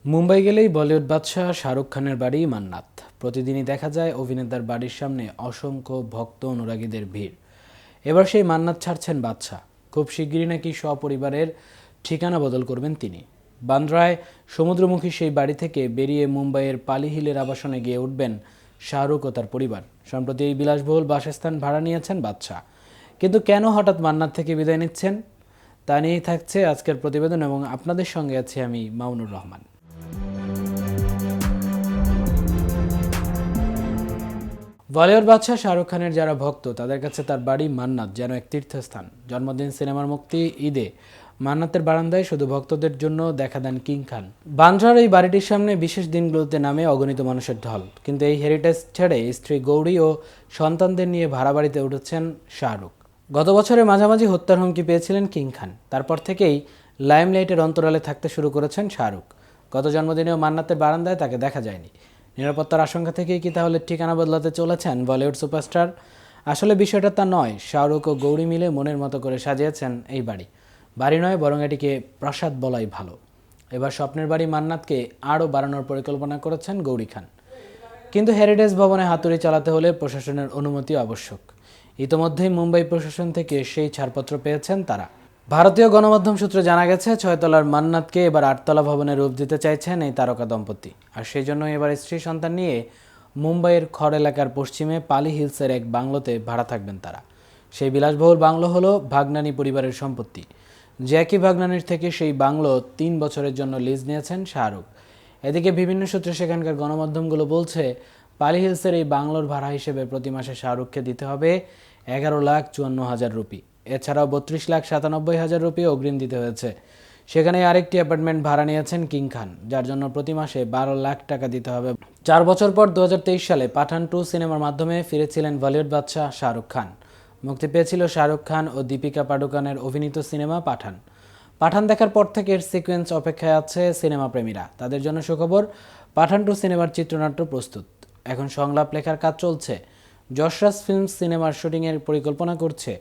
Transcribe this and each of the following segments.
মুম্বাই গেলেই বলিউড বাদশাহ শাহরুখ খানের বাড়ি মান্নাত। প্রতিদিনই দেখা যায় অভিনেতার বাড়ির সামনে অসংখ্য ভক্ত অনুরাগীদের ভিড়। এবার সেই মান্নাত ছাড়ছেন বাদশাহ। খুব শিগগিরই নাকি সপরিবারের ঠিকানা বদল করবেন তিনি। বান্দ্রায় সমুদ্রমুখী সেই বাড়ি থেকে বেরিয়ে মুম্বাইয়ের পালি হিলের আবাসনে গিয়ে উঠবেন শাহরুখ ও তার পরিবার। সম্প্রতি এই বিলাসবহুল বাসস্থান ভাড়া নিয়েছেন বাদশাহ। কিন্তু কেন হঠাৎ মান্নাত থেকে বিদায় নিচ্ছেন, তা নিয়েই থাকছে আজকের প্রতিবেদন এবং আপনাদের সঙ্গে আছি আমি মামুনুর রহমান। বলিউড বাদশাহ শাহরুখ খানের যারা ভক্ত, তাদের কাছে তার বাড়ি মান্নাত যেন এক তীর্থস্থান। জন্মদিন, সিনেমার মুক্তি, ঈদে মান্নাতের বারান্দায় শুধু ভক্তদের জন্য দেখা দেন কিং খান। বান্দ্রার এই বাড়িটির সামনে বিশেষ দিনগুলোতে নামে অগণিত মানুষের ঢল। কিন্তু এই হেরিটেজ ছেড়ে স্ত্রী গৌরী ও সন্তানদের নিয়ে ভাড়া বাড়িতে উঠেছেন শাহরুখ। গত বছরের মাঝামাঝি হত্যার হুমকি পেয়েছিলেন কিং খান। তারপর থেকেই লাইমলাইটের অন্তরালে থাকতে শুরু করেছেন শাহরুখ। গত জন্মদিনেও মান্নাতের বারান্দায় তাকে দেখা যায়নি। নিরাপত্তার আশঙ্কা থেকেই কি তাহলে ঠিকানা বদলাতে চলেছেন বলিউড সুপারস্টার? আসলে বিষয়টা তা নয়। শাহরুখ ও গৌরী মিলে মনের মতো করে সাজিয়েছেন এই বাড়ি। বাড়ি নয়, বরং এটিকে প্রাসাদ বলাই ভালো। এবার স্বপ্নের বাড়ি মান্নাতকে আরও বাড়ানোর পরিকল্পনা করেছেন গৌরী খান। কিন্তু হেরিটেজ ভবনে হাতুড়ি চালাতে হলে প্রশাসনের অনুমতি আবশ্যক। ইতোমধ্যেই মুম্বাই প্রশাসন থেকে সেই ছাড়পত্র পেয়েছেন তারা। ভারতীয় গণমাধ্যম সূত্রে জানা গেছে, 6 তলার মান্নাতকে এবার 8 তলা ভবনে রূপ দিতে চাইছেন এই তারকা দম্পতি। আর সেই জন্য এবার স্ত্রী সন্তান নিয়ে মুম্বাইয়ের খড় এলাকার পশ্চিমে পালি হিলসের এক বাংলোতে ভাড়া থাকবেন তারা। সেই বিলাসবহুল বাংলো হলো ভাগনানি পরিবারের সম্পত্তি। জ্যাকি ভাগনানির থেকে সেই বাংলো 3 বছরের জন্য লিজ নিয়েছেন শাহরুখ। এদিকে বিভিন্ন সূত্রে সেখানকার গণমাধ্যমগুলো বলছে, পালি হিলসের এই বাংলোর ভাড়া হিসেবে প্রতি মাসে শাহরুখকে দিতে হবে 11,54,000 রুপি। এছাড়াও 32,97,000 রুপি অগ্রিম দিতে হয়েছে। সেখানে আরেকটি অ্যাপার্টমেন্ট ভাড়া নিয়েছেন কিং খান, যার জন্য প্রতি মাসে 12 লাখ টাকা দিতে হবে। 4 বছর পর 2023 সালে পাঠান 2 সিনেমার মাধ্যমে ফিরেছিলেন বলিউড বাদশাহ শাহরুখ খান। মুক্তি পেয়েছিল শাহরুখ খান ও দীপিকা পাডুকোনের অভিনীত সিনেমা পাঠান। পাঠান দেখার পর থেকে এর সিকোয়েন্স অপেক্ষায় আছে সিনেমা প্রেমীরা। তাদের জন্য সুখবর, পাঠান 2 সিনেমার চিত্রনাট্য প্রস্তুত। এখন সংলাপ লেখার কাজ চলছে। যশরাজ ফিল্মস সিনেমার শুটিংয়ের পরিকল্পনা করছে।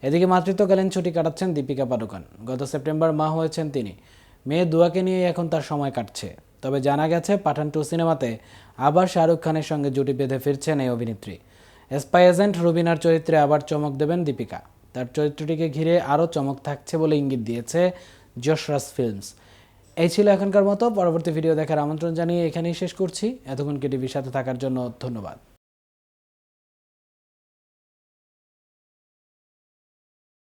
এদিকে মাতৃত্বকালীন ছুটি কাটাচ্ছেন দীপিকা পাডুকোন। গত সেপ্টেম্বর মা হয়েছেন তিনি। মেয়ে দুয়াকে নিয়ে এখন তার সময় কাটছে। তবে জানা গেছে, পাঠান 2 সিনেমাতে আবার শাহরুখ খানের সঙ্গে জুটি বেঁধে ফিরছেন এই অভিনেত্রী। স্পাই এজেন্ট রুবিনার চরিত্রে আবার চমক দেবেন দীপিকা। তার চরিত্রটিকে ঘিরে আরও চমক থাকছে বলে ইঙ্গিত দিয়েছে যশরাজ ফিল্মস। এই ছিল এখনকার মতো। পরবর্তী ভিডিও দেখার আমন্ত্রণ জানিয়ে এখানেই শেষ করছি। এতক্ষণ কেটিভির সাথে থাকার জন্য ধন্যবাদ।